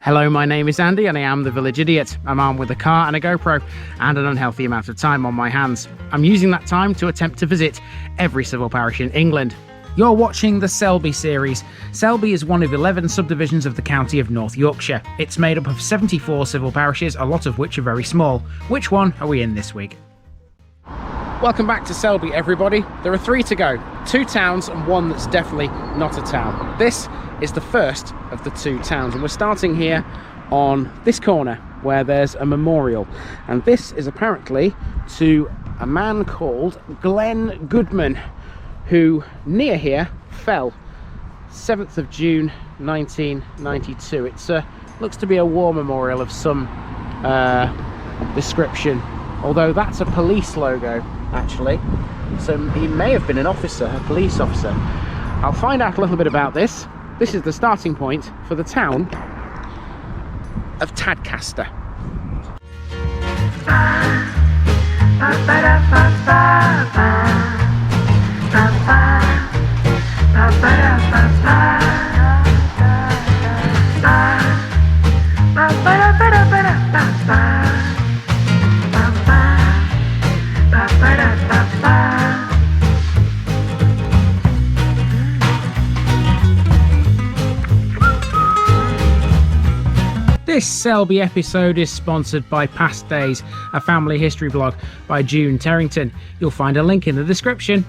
Hello, my name is Andy and I am the Village Idiot. I'm armed with a car and a GoPro and an unhealthy amount of time on my hands. I'm using that time to attempt to visit every civil parish in England. You're watching the Selby series. Selby is one of 11 subdivisions of the county of North Yorkshire. It's made up of 74 civil parishes, a lot of which are very small. Which one are we in this week? Welcome back to Selby, everybody. There are 3 to go. 2 towns and 1 that's definitely not a town. This is the first of the 2 towns, and we're starting here on this corner where there's a memorial. And this is apparently to a man called Glenn Goodman, who near here fell 7th of June 1992. It looks to be a war memorial of some description, although that's a police logo actually, so he may have been an officer, a police officer. I'll find out a little bit about this. This is the starting point for the town of Tadcaster. This Selby episode is sponsored by Past Days, a family history blog by June Terrington. You'll find a link in the description.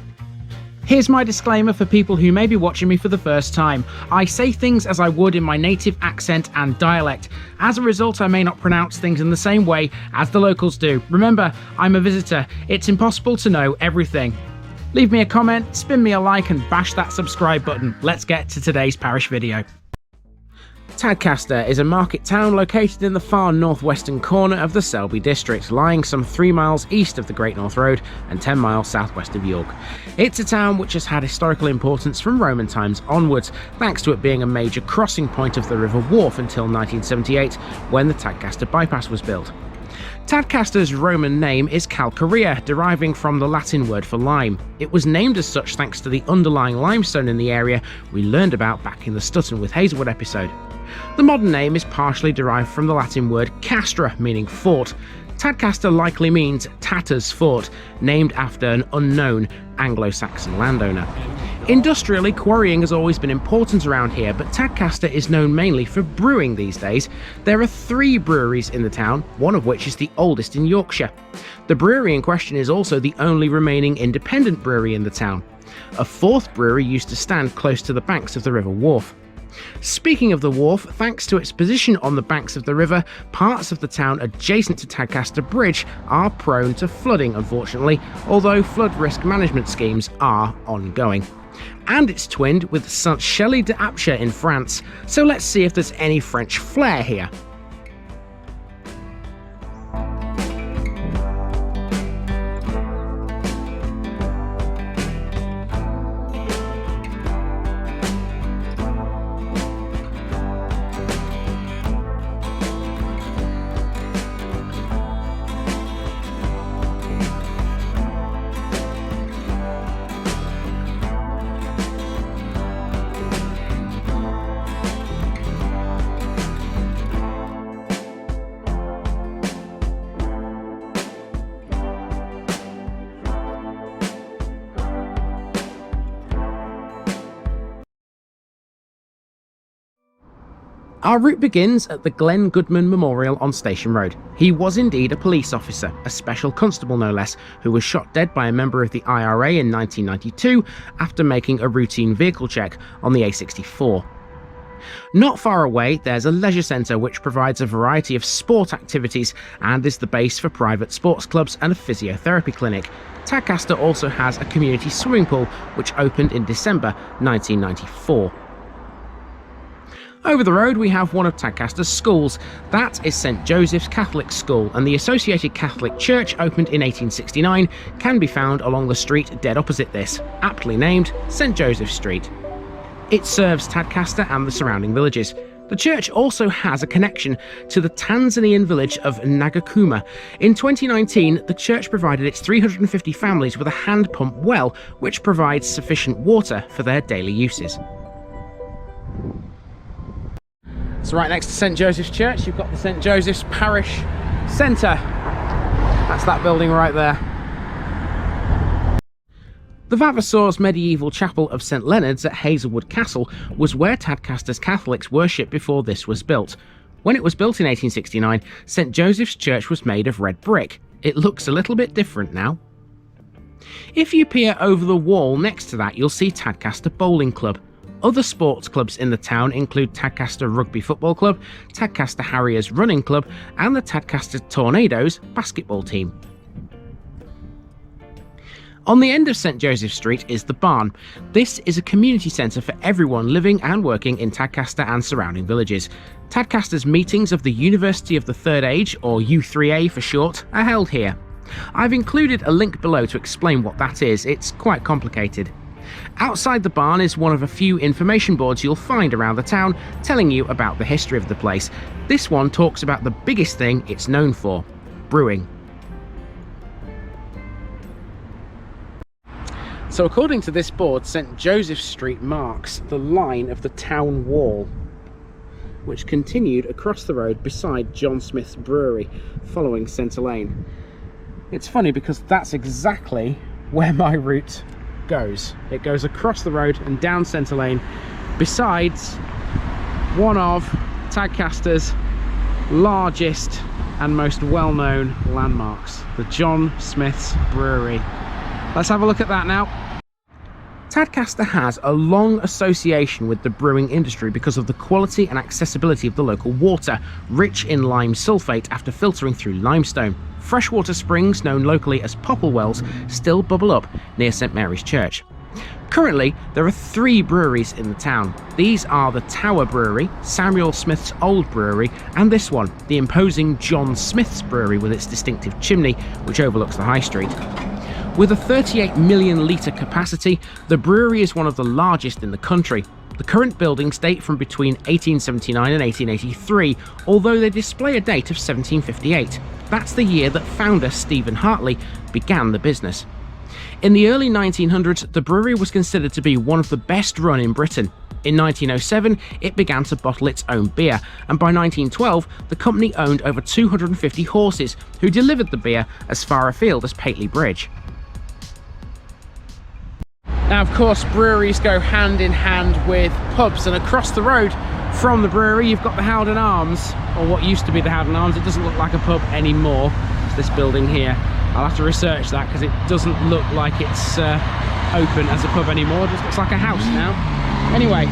Here's my disclaimer for people who may be watching me for the first time. I say things as I would in my native accent and dialect. As a result, I may not pronounce things in the same way as the locals do. Remember, I'm a visitor. It's impossible to know everything. Leave me a comment, spin me a like and bash that subscribe button. Let's get to today's parish video. Tadcaster is a market town located in the far northwestern corner of the Selby district, lying some 3 miles east of the Great North Road and 10 miles southwest of York. It's a town which has had historical importance from Roman times onwards, thanks to it being a major crossing point of the River Wharfe until 1978, when the Tadcaster bypass was built. Tadcaster's Roman name is Calcaria, deriving from the Latin word for lime. It was named as such thanks to the underlying limestone in the area we learned about back in the Stutton with Hazelwood episode. The modern name is partially derived from the Latin word castra, meaning fort. Tadcaster likely means Tata's fort, named after an unknown Anglo-Saxon landowner. Industrially, quarrying has always been important around here, but Tadcaster is known mainly for brewing these days. There are 3 breweries in the town, one of which is the oldest in Yorkshire. The brewery in question is also the only remaining independent brewery in the town. A 4th brewery used to stand close to the banks of the River Wharfe. Speaking of the wharf, thanks to its position on the banks of the river, parts of the town adjacent to Tadcaster Bridge are prone to flooding, unfortunately, although flood risk management schemes are ongoing. And it's twinned with Saint-Chély d'Apcher in France, so let's see if there's any French flair here. Our route begins at the Glenn Goodman Memorial on Station Road. He was indeed a police officer, a special constable no less, who was shot dead by a member of the IRA in 1992 after making a routine vehicle check on the A64. Not far away, there's a leisure centre which provides a variety of sport activities and is the base for private sports clubs and a physiotherapy clinic. Tadcaster also has a community swimming pool which opened in December 1994. Over the road we have one of Tadcaster's schools. That is St Joseph's Catholic School, and the associated Catholic church, opened in 1869, can be found along the street dead opposite this, aptly named St Joseph Street. It serves Tadcaster and the surrounding villages. The church also has a connection to the Tanzanian village of Nagakuma. In 2019, the church provided its 350 families with a hand pump well, which provides sufficient water for their daily uses. So right next to St Joseph's Church, you've got the St Joseph's Parish Centre. That's that building right there. The Vavasor's medieval chapel of St Leonard's at Hazelwood Castle was where Tadcaster's Catholics worshipped before this was built. When it was built in 1869, St Joseph's Church was made of red brick. It looks a little bit different now. If you peer over the wall next to that, you'll see Tadcaster Bowling Club. Other sports clubs in the town include Tadcaster Rugby Football Club, Tadcaster Harriers Running Club, and the Tadcaster Tornadoes basketball team. On the end of St Joseph Street is the Barn. This is a community centre for everyone living and working in Tadcaster and surrounding villages. Tadcaster's meetings of the University of the Third Age, or U3A for short, are held here. I've included a link below to explain what that is. It's quite complicated. Outside the barn is one of a few information boards you'll find around the town telling you about the history of the place. This one talks about the biggest thing it's known for: brewing. So according to this board, St Joseph Street marks the line of the town wall, which continued across the road beside John Smith's brewery, following Centre Lane. It's funny because that's exactly where my route goes. It goes across the road and down Centre Lane, besides one of Tadcaster's largest and most well-known landmarks, the John Smith's Brewery. Let's have a look at that now. Tadcaster has a long association with the brewing industry because of the quality and accessibility of the local water, rich in lime sulphate after filtering through limestone. Freshwater springs, known locally as Popple Wells, still bubble up near St Mary's Church. Currently, there are 3 breweries in the town. These are the Tower Brewery, Samuel Smith's Old Brewery, and this one, the imposing John Smith's Brewery with its distinctive chimney, which overlooks the High Street. With a 38 million litre capacity, the brewery is one of the largest in the country. The current buildings date from between 1879 and 1883, although they display a date of 1758. That's the year that founder Stephen Hartley began the business. In the early 1900s, the brewery was considered to be one of the best run in Britain. In 1907, it began to bottle its own beer, and by 1912, the company owned over 250 horses who delivered the beer as far afield as Pateley Bridge. Now, of course, breweries go hand in hand with pubs, and across the road from the brewery you've got the Howden Arms, or what used to be the Howden Arms. It doesn't look like a pub anymore. It's this building here. I'll have to research that because it doesn't look like it's open as a pub anymore. It just looks like a house now. Anyway,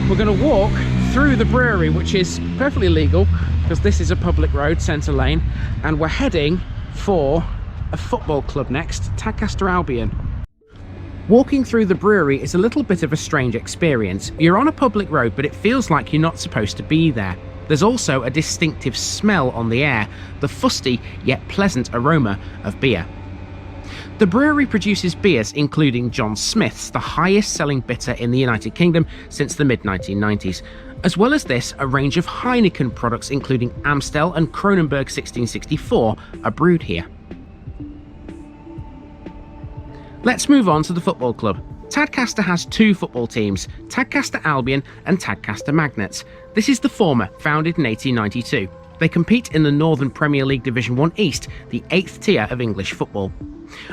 we're going to walk through the brewery, which is perfectly legal because this is a public road, Centre Lane, and we're heading for a football club next, Tadcaster Albion. Walking through the brewery is a little bit of a strange experience. You're on a public road, but it feels like you're not supposed to be there. There's also a distinctive smell on the air, the fusty yet pleasant aroma of beer. The brewery produces beers including John Smith's, the highest selling bitter in the United Kingdom since the mid-1990s. As well as this, a range of Heineken products including Amstel and Kronenbourg 1664 are brewed here. Let's move on to the football club. Tadcaster has 2 football teams, Tadcaster Albion and Tadcaster Magnets. This is the former, founded in 1892. They compete in the Northern Premier League Division 1 East, the 8th tier of English football.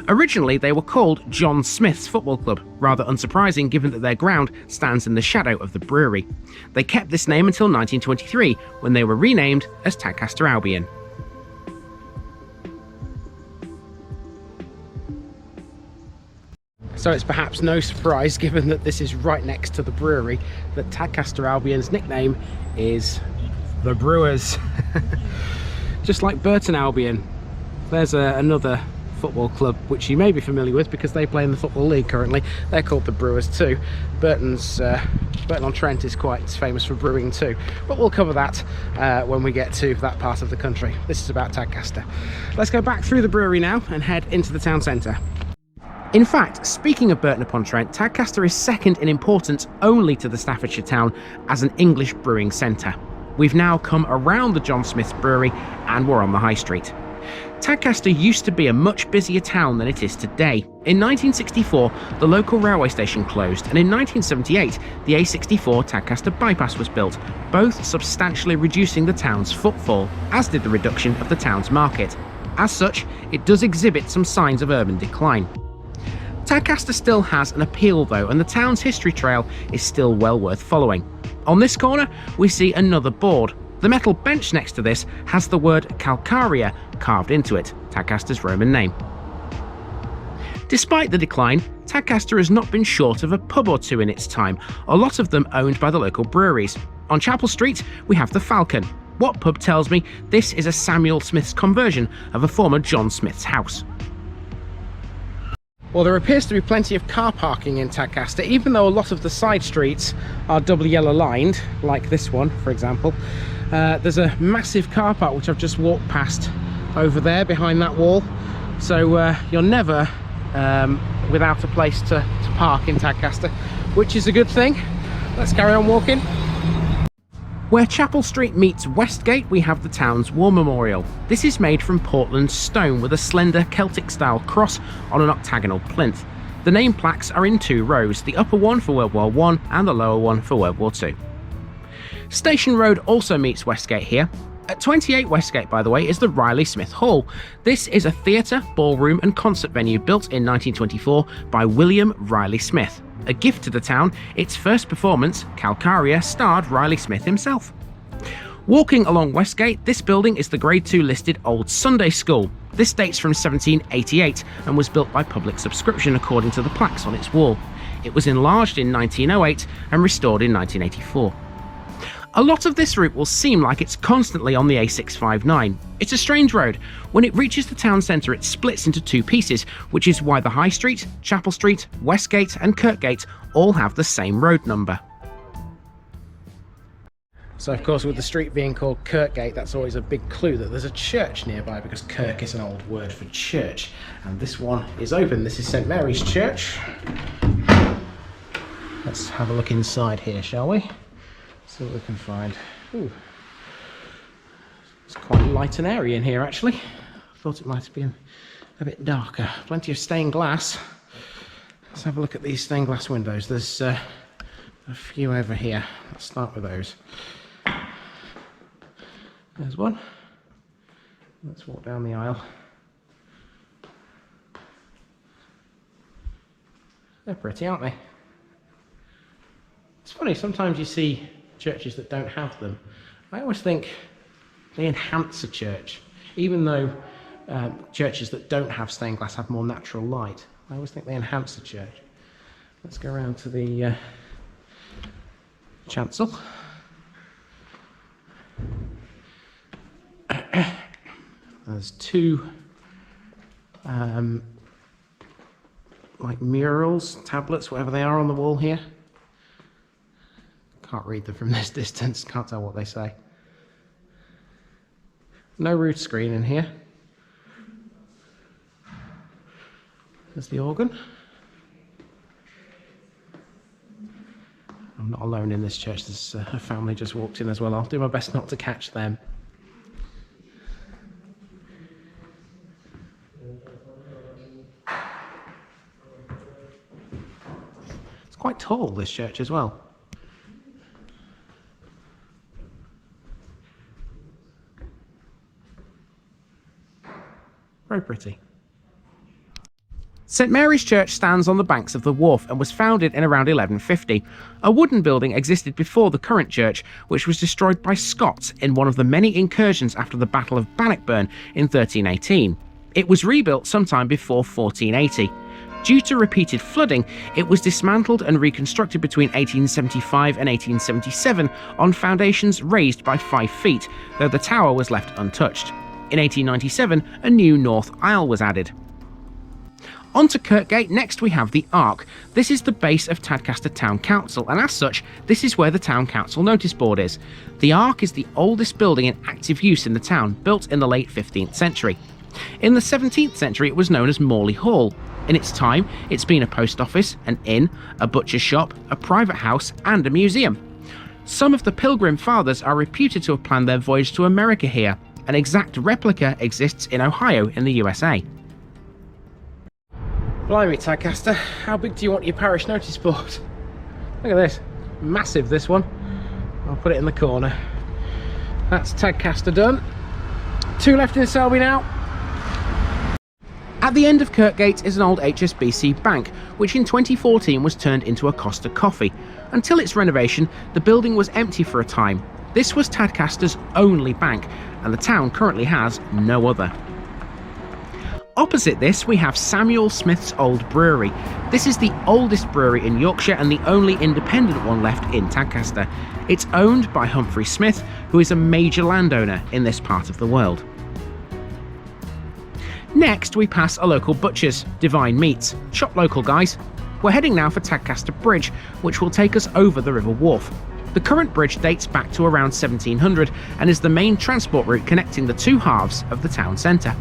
Originally, they were called John Smith's Football Club, rather unsurprising given that their ground stands in the shadow of the brewery. They kept this name until 1923, when they were renamed as Tadcaster Albion. So it's perhaps no surprise, given that this is right next to the brewery, that Tadcaster Albion's nickname is the Brewers. Just like Burton Albion. There's another football club which you may be familiar with because they play in the Football League currently. They're called the Brewers too. Burton-on-Trent is quite famous for brewing too, but we'll cover that when we get to that part of the country. This is about Tadcaster. Let's go back through the brewery now and head into the town centre. In fact, speaking of Burton-upon-Trent, Tadcaster is second in importance only to the Staffordshire town as an English brewing centre. We've now come around the John Smith's Brewery and we're on the High Street. Tadcaster used to be a much busier town than it is today. In 1964, the local railway station closed, and in 1978, the A64 Tadcaster bypass was built, both substantially reducing the town's footfall, as did the reduction of the town's market. As such, it does exhibit some signs of urban decline. Tadcaster still has an appeal though, and the town's history trail is still well worth following. On this corner, we see another board. The metal bench next to this has the word Calcaria carved into it, Tadcaster's Roman name. Despite the decline, Tadcaster has not been short of a pub or two in its time, a lot of them owned by the local breweries. On Chapel Street, we have the Falcon. What Pub tells me this is a Samuel Smith's conversion of a former John Smith's house. Well, there appears to be plenty of car parking in Tadcaster, even though a lot of the side streets are double yellow lined, like this one, for example. There's a massive car park which I've just walked past over there behind that wall. So you're never without a place to park in Tadcaster, which is a good thing. Let's carry on walking. Where Chapel Street meets Westgate, we have the town's war memorial. This is made from Portland stone with a slender Celtic-style cross on an octagonal plinth. The name plaques are in 2 rows, the upper one for World War I and the lower one for World War II. Station Road also meets Westgate here. At 28 Westgate, by the way, is the Riley Smith Hall. This is a theatre, ballroom and concert venue built in 1924 by William Riley Smith. A gift to the town, its first performance, Calcaria, starred Riley Smith himself. Walking along Westgate, this building is the Grade 2 listed Old Sunday School. This dates from 1788 and was built by public subscription according to the plaques on its wall. It was enlarged in 1908 and restored in 1984. A lot of this route will seem like it's constantly on the A659. It's a strange road. When it reaches the town centre, it splits into 2 pieces, which is why the High Street, Chapel Street, Westgate and Kirkgate all have the same road number. So of course, with the street being called Kirkgate, that's always a big clue that there's a church nearby, because Kirk is an old word for church. And this one is open. This is St Mary's Church. Let's have a look inside here, shall we? See what we can find. Ooh. It's quite light and airy in here, actually. I thought it might have been a bit darker. Plenty of stained glass. Let's have a look at these stained glass windows. There's a few over here. Let's start with those. There's one. Let's walk down the aisle. They're pretty, aren't they? It's funny, sometimes you see churches that don't have them. I always think they enhance a church, even though churches that don't have stained glass have more natural light. I always think they enhance a church. Let's go around to the chancel. There's 2 like murals, tablets, whatever they are on the wall here. Can't read them from this distance, can't tell what they say. No rood screen in here. There's the organ. I'm not alone in this church, there's a family just walked in as well. I'll do my best not to catch them. It's quite tall, this church as well. Very pretty. St Mary's Church stands on the banks of the Wharfe and was founded in around 1150. A wooden building existed before the current church, which was destroyed by Scots in one of the many incursions after the Battle of Bannockburn in 1318. It was rebuilt sometime before 1480. Due to repeated flooding, it was dismantled and reconstructed between 1875 and 1877 on foundations raised by 5 feet, though the tower was left untouched. In 1897, a new north aisle was added. On to Kirkgate, next we have the Ark. This is the base of Tadcaster Town Council, and as such, this is where the Town Council notice board is. The Ark is the oldest building in active use in the town, built in the late 15th century. In the 17th century, it was known as Morley Hall. In its time, it's been a post office, an inn, a butcher's shop, a private house, and a museum. Some of the Pilgrim Fathers are reputed to have planned their voyage to America here. An exact replica exists in Ohio in the USA. Blimey, Tadcaster, how big do you want your parish notice board? Look at this, massive this one. I'll put it in the corner. That's Tadcaster done. 2 left in Selby now. At the end of Kirkgate is an old HSBC bank, which in 2014 was turned into a Costa Coffee. Until its renovation, the building was empty for a time. This was Tadcaster's only bank, and the town currently has no other. Opposite this, we have Samuel Smith's Old Brewery. This is the oldest brewery in Yorkshire and the only independent one left in Tadcaster. It's owned by Humphrey Smith, who is a major landowner in this part of the world. Next, we pass a local butcher's, Divine Meats. Shop local, guys. We're heading now for Tadcaster Bridge, which will take us over the River Wharfe. The current bridge dates back to around 1700 and is the main transport route connecting the two halves of the town centre.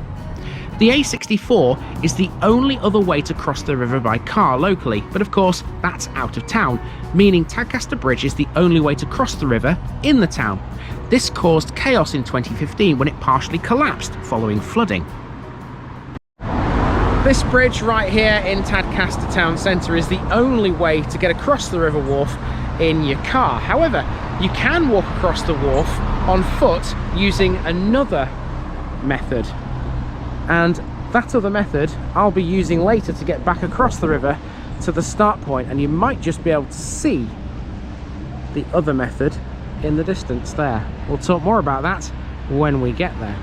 The A64 is the only other way to cross the river by car locally, but of course that's out of town, meaning Tadcaster Bridge is the only way to cross the river in the town. This caused chaos in 2015 when it partially collapsed following flooding. This bridge right here in Tadcaster town centre is the only way to get across the River Wharfe in your car. However, you can walk across the wharf on foot using another method. And that other method I'll be using later to get back across the river to the start point, and you might just be able to see the other method in the distance there. We'll talk more about that when we get there.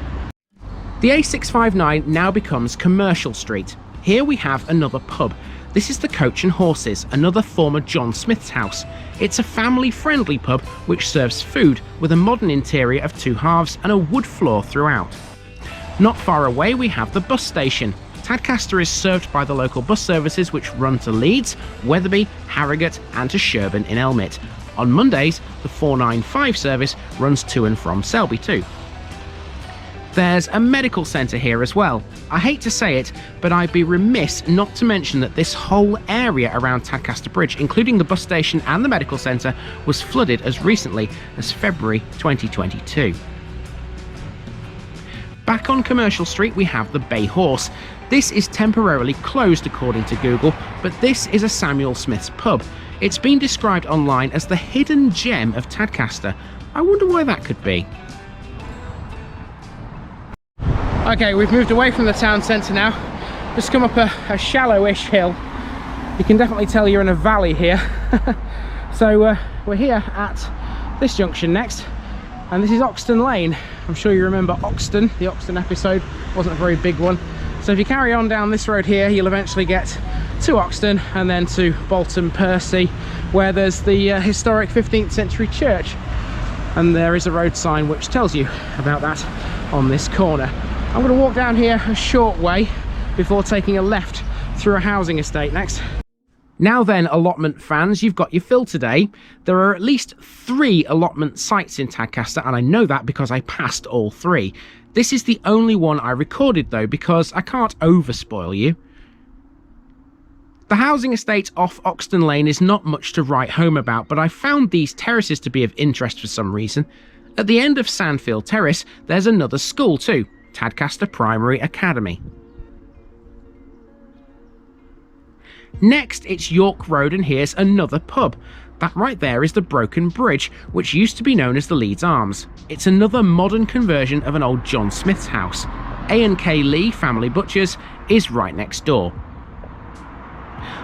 The A659 now becomes Commercial Street. Here we have another pub. This is the Coach and Horses, another former John Smith's house. It's a family-friendly pub which serves food with a modern interior of 2 halves and a wood floor throughout. Not far away we have the bus station. Tadcaster is served by the local bus services which run to Leeds, Wetherby, Harrogate and to Sherburn in Elmet. On Mondays, the 495 service runs to and from Selby too. There's a medical centre here as well. I hate to say it, but I'd be remiss not to mention that this whole area around Tadcaster Bridge, including the bus station and the medical centre, was flooded as recently as February 2022. Back on Commercial Street we have the Bay Horse. This is temporarily closed according to Google, but this is a Samuel Smith's pub. It's been described online as the hidden gem of Tadcaster. I wonder why that could be. Okay, we've moved away from the town centre now. Just come up a shallow-ish hill. You can definitely tell you're in a valley here. So we're here at this junction next, and this is Oxton Lane. I'm sure you remember Oxton. The Oxton episode wasn't a very big one. So if you carry on down this road here, you'll eventually get to Oxton and then to Bolton Percy, where there's the historic 15th century church. And there is a road sign which tells you about that on this corner. I'm going to walk down here a short way before taking a left through a housing estate next. Now then, allotment fans, you've got your fill today. There are at least 3 allotment sites in Tadcaster, and I know that because I passed all 3. This is the only one I recorded though, because I can't overspoil you. The housing estate off Oxton Lane is not much to write home about, but I found these terraces to be of interest for some reason. At the end of Sandfield Terrace, there's another school too, Tadcaster Primary Academy. Next, it's York Road, and here's another pub. That right there is the Broken Bridge, which used to be known as the Leeds Arms. It's another modern conversion of an old John Smith's house. A&K Lee Family Butchers is right next door.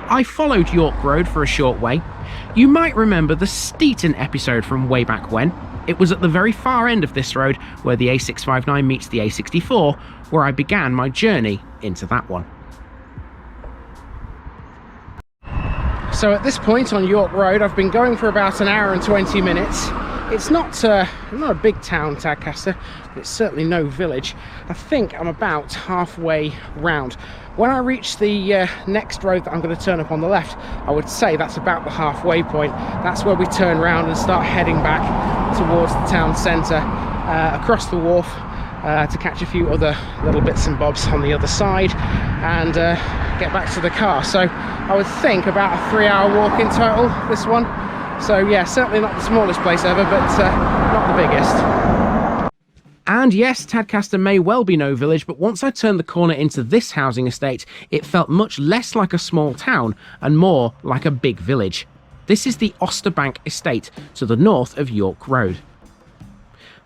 I followed York Road for a short way. You might remember the Stutton episode from way back when. It was at the very far end of this road where the A659 meets the A64, where I began my journey into that one. So at this point on York Road, I've been going for about an hour and 20 minutes. It's not a big town, Tadcaster, but it's certainly no village. I think I'm about halfway round. When I reach the next road that I'm going to turn up on the left, I would say that's about the halfway point. That's where we turn round and start heading back towards the town centre, across the wharf, to catch a few other little bits and bobs on the other side and get back to the car. So I would think about a 3-hour walk in total, this one. So yeah, certainly not the smallest place ever, but not the biggest. And yes, Tadcaster may well be no village, but once I turned the corner into this housing estate, it felt much less like a small town and more like a big village. This is the Osterbank estate to the north of York Road.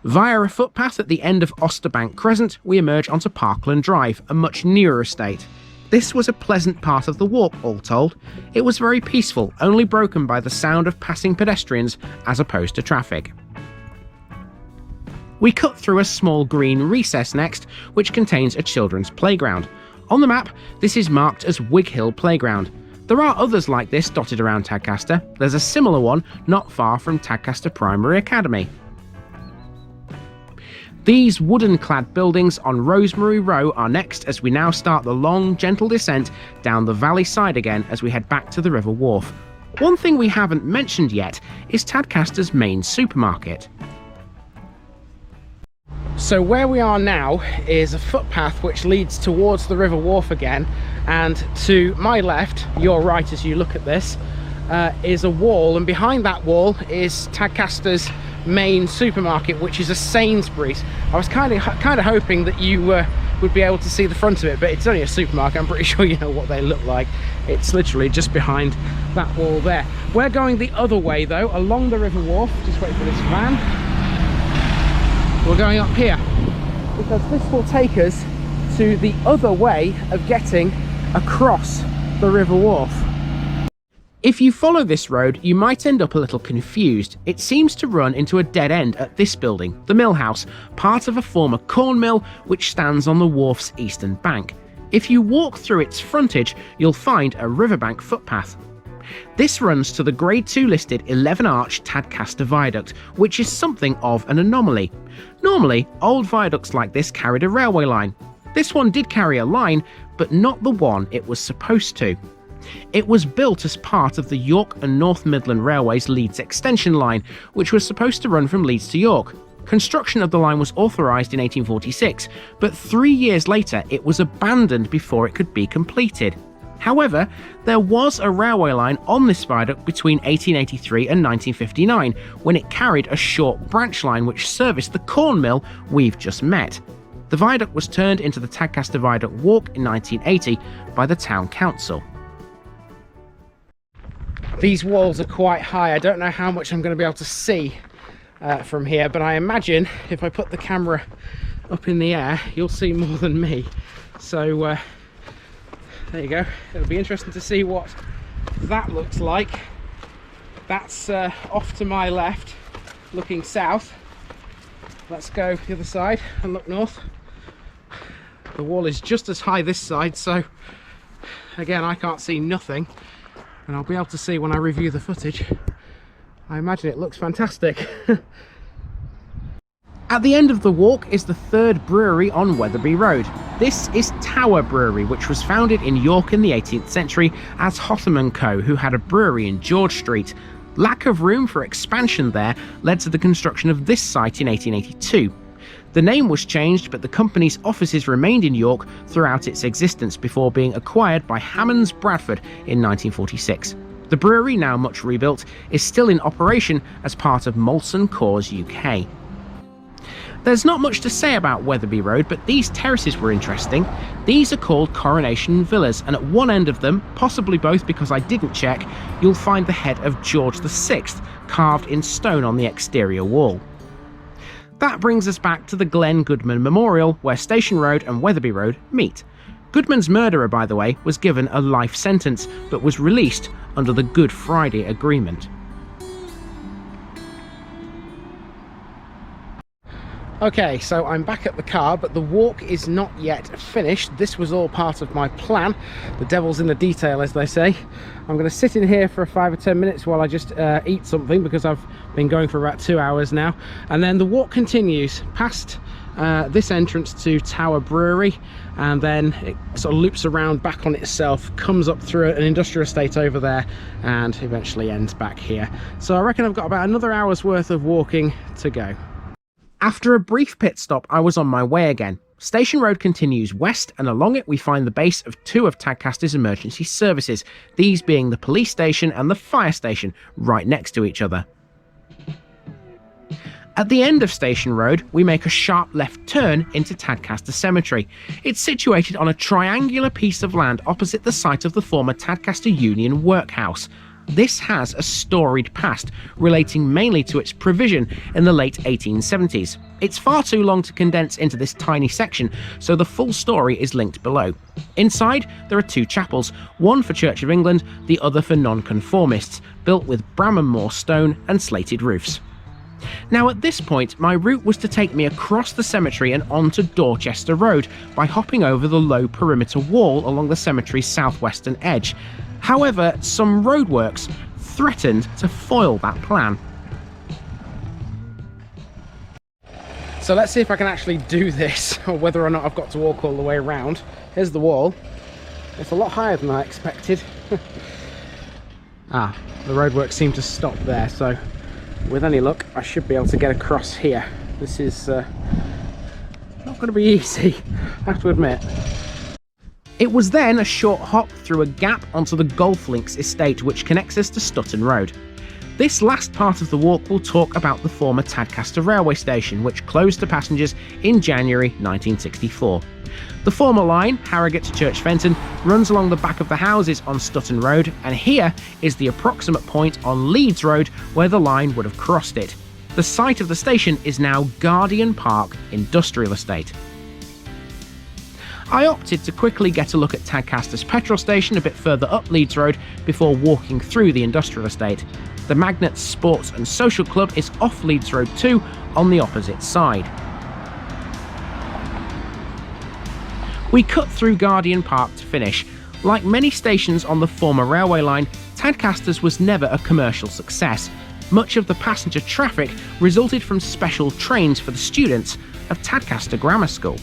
Via a footpath at the end of Osterbank Crescent, we emerge onto Parkland Drive, a much newer estate. This was a pleasant part of the walk, all told. It was very peaceful, only broken by the sound of passing pedestrians as opposed to traffic. We cut through a small green recess next, which contains a children's playground. On the map, this is marked as Wig Hill Playground. There are others like this dotted around Tadcaster. There's a similar one not far from Tadcaster Primary Academy. These wooden-clad buildings on Rosemary Row are next as we now start the long, gentle descent down the valley side again as we head back to the River Wharfe. One thing we haven't mentioned yet is Tadcaster's main supermarket. So where we are now is a footpath which leads towards the River Wharfe again, and to my left, your right as you look at this, is a wall, and behind that wall is Tadcaster's main supermarket, which is a Sainsbury's. I was kind of hoping that you would be able to see the front of it, but it's only a supermarket. I'm pretty sure you know what they look like. It's literally just behind that wall there. We're going the other way though, along the River Wharfe. Just wait for this van. We're going up here because this will take us to the other way of getting across the River Wharfe. If you follow this road, you might end up a little confused. It seems to run into a dead end at this building, the mill house, part of a former corn mill which stands on the wharf's eastern bank. If you walk through its frontage, you'll find a riverbank footpath. This runs to the Grade 2 listed 11-arch Tadcaster viaduct, which is something of an anomaly. Normally, old viaducts like this carried a railway line. This one did carry a line, but not the one it was supposed to. It was built as part of the York and North Midland Railway's Leeds extension line, which was supposed to run from Leeds to York. Construction of the line was authorised in 1846, but 3 years later it was abandoned before it could be completed. However, there was a railway line on this viaduct between 1883 and 1959, when it carried a short branch line which serviced the corn mill we've just met. The viaduct was turned into the Tadcaster Viaduct Walk in 1980 by the Town Council. These walls are quite high. I don't know how much I'm going to be able to see from here, but I imagine if I put the camera up in the air, you'll see more than me. So there you go. It'll be interesting to see what that looks like. That's off to my left, looking south. Let's go the other side and look north. The wall is just as high this side, so again, I can't see nothing. And I'll be able to see when I review the footage. I imagine it looks fantastic. At the end of the walk is the third brewery on Wetherby Road. This is Tower Brewery, which was founded in York in the 18th century as Hotham & Co., who had a brewery in George Street. Lack of room for expansion there led to the construction of this site in 1882. The name was changed, but the company's offices remained in York throughout its existence before being acquired by Hammonds Bradford in 1946. The brewery, now much rebuilt, is still in operation as part of Molson Coors UK. There's not much to say about Wetherby Road, but these terraces were interesting. These are called Coronation Villas, and at one end of them, possibly both because I didn't check, you'll find the head of George VI carved in stone on the exterior wall. That brings us back to the Glenn Goodman Memorial, where Station Road and Wetherby Road meet. Goodman's murderer, by the way, was given a life sentence, but was released under the Good Friday Agreement. Okay, so I'm back at the car, but the walk is not yet finished. This was all part of my plan. The devil's in the detail, as they say. I'm going to sit in here for 5 or 10 minutes while I just eat something, because I've been going for about 2 hours now. And then the walk continues past this entrance to Tower Brewery, and then it sort of loops around back on itself, comes up through an industrial estate over there, and eventually ends back here. So I reckon I've got about another hour's worth of walking to go. After a brief pit stop, I was on my way again. Station Road continues west, and along it we find the base of two of Tadcaster's emergency services, these being the police station and the fire station, right next to each other. At the end of Station Road, we make a sharp left turn into Tadcaster Cemetery. It's situated on a triangular piece of land opposite the site of the former Tadcaster Union Workhouse. This has a storied past, relating mainly to its provision in the late 1870s. It's far too long to condense into this tiny section, so the full story is linked below. Inside, there are two chapels, one for Church of England, the other for nonconformists, built with Bramham stone and slated roofs. Now at this point, my route was to take me across the cemetery and onto Dorchester Road by hopping over the low perimeter wall along the cemetery's southwestern edge. However, some roadworks threatened to foil that plan. So let's see if I can actually do this, or whether or not I've got to walk all the way around. Here's the wall. It's a lot higher than I expected. The roadworks seem to stop there, so with any luck, I should be able to get across here. This is not going to be easy, I have to admit. It was then a short hop through a gap onto the Golf Links estate, which connects us to Stutton Road. This last part of the walk will talk about the former Tadcaster railway station, which closed to passengers in January 1964. The former line, Harrogate to Church Fenton, runs along the back of the houses on Stutton Road, and here is the approximate point on Leeds Road where the line would have crossed it. The site of the station is now Guardian Park Industrial Estate. I opted to quickly get a look at Tadcaster's petrol station a bit further up Leeds Road before walking through the industrial estate. The Magnets Sports and Social Club is off Leeds Road 2 on the opposite side. We cut through Guardian Park to finish. Like many stations on the former railway line, Tadcaster's was never a commercial success. Much of the passenger traffic resulted from special trains for the students of Tadcaster Grammar School.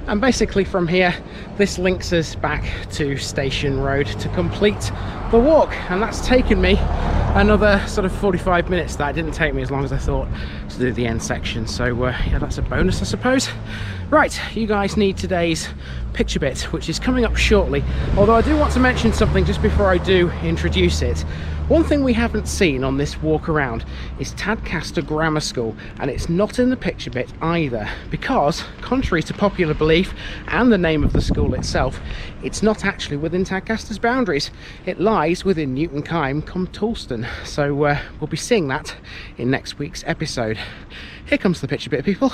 And basically from here, this links us back to Station Road to complete the walk, and that's taken me another sort of 45 minutes. That didn't take me as long as I thought to do the end section, so yeah, that's a bonus, I suppose. Right, you guys need today's picture bit, which is coming up shortly, although I do want to mention something just before I do introduce it. One thing we haven't seen on this walk around is Tadcaster Grammar School, and it's not in the picture bit either, because contrary to popular belief and the name of the school itself, it's not actually within Tadcaster's boundaries. It lies within Newton Kyme cum Toulston, so we'll be seeing that in next week's episode. Here comes the picture bit, people.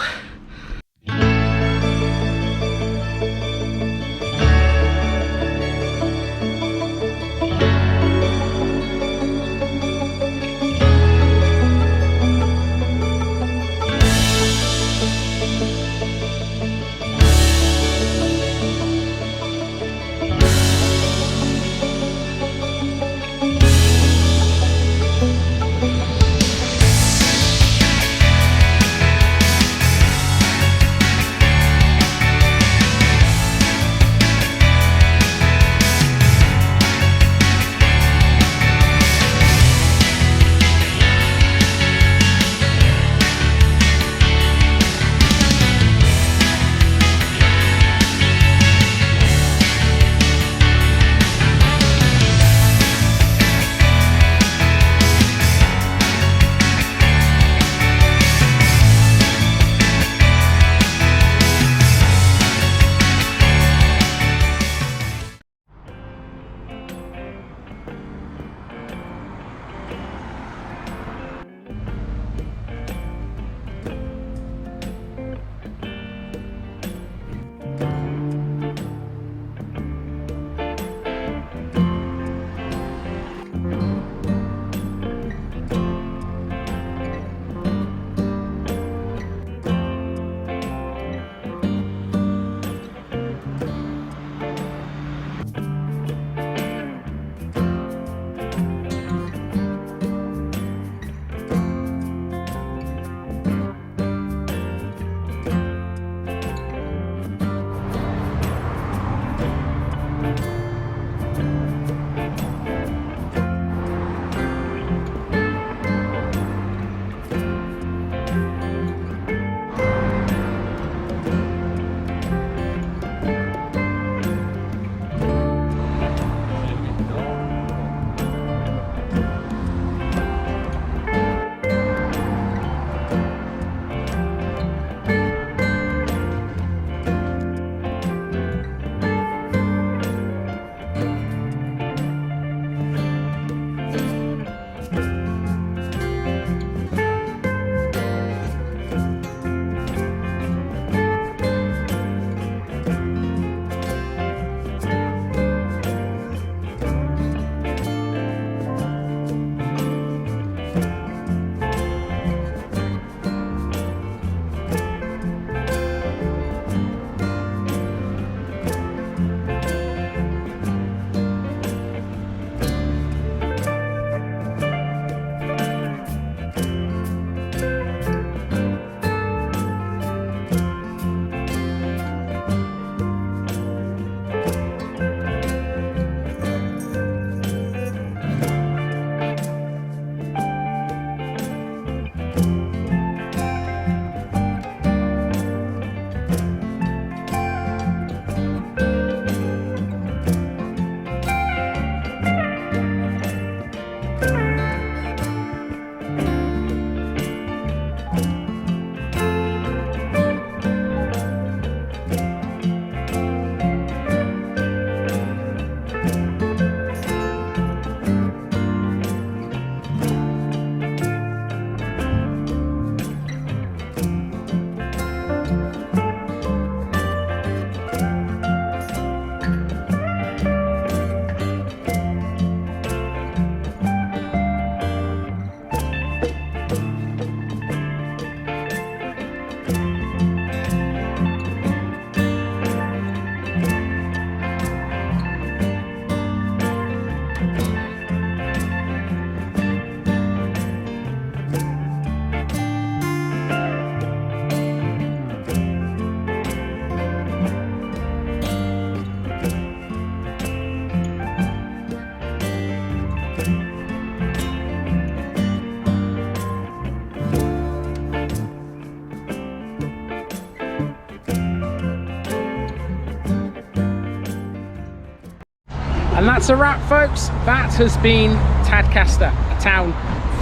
And that's a wrap, folks. That has been Tadcaster, a town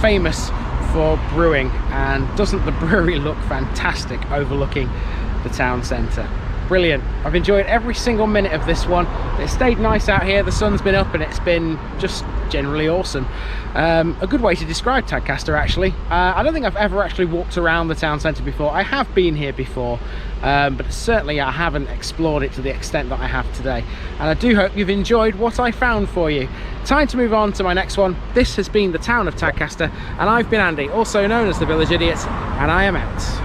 famous for brewing. And doesn't the brewery look fantastic overlooking the town centre? Brilliant. I've enjoyed every single minute of this one. It stayed nice out here, the sun's been up, and it's been just generally awesome. A good way to describe Tadcaster, actually. I don't think I've ever actually walked around the town centre before. I have been here before, but certainly I haven't explored it to the extent that I have today. And I do hope you've enjoyed what I found for you. Time to move on to my next one. This has been the town of Tadcaster, and I've been Andy, also known as the Village Idiot, and I am out.